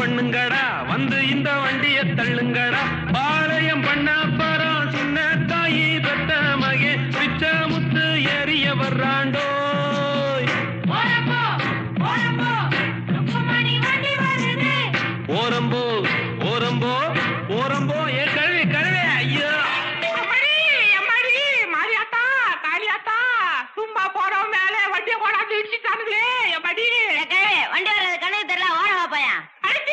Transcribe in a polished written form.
பண்ணுங்கடா வந்து இந்த வண்டிய தள்ளுங்கடா பாளையம் பண்ண பரம் சின்ன தாயி பெத்த மகே பிச்ச முத்து ஏறிய வர்றாண்டோ ஓரம்போ ஓரம்போ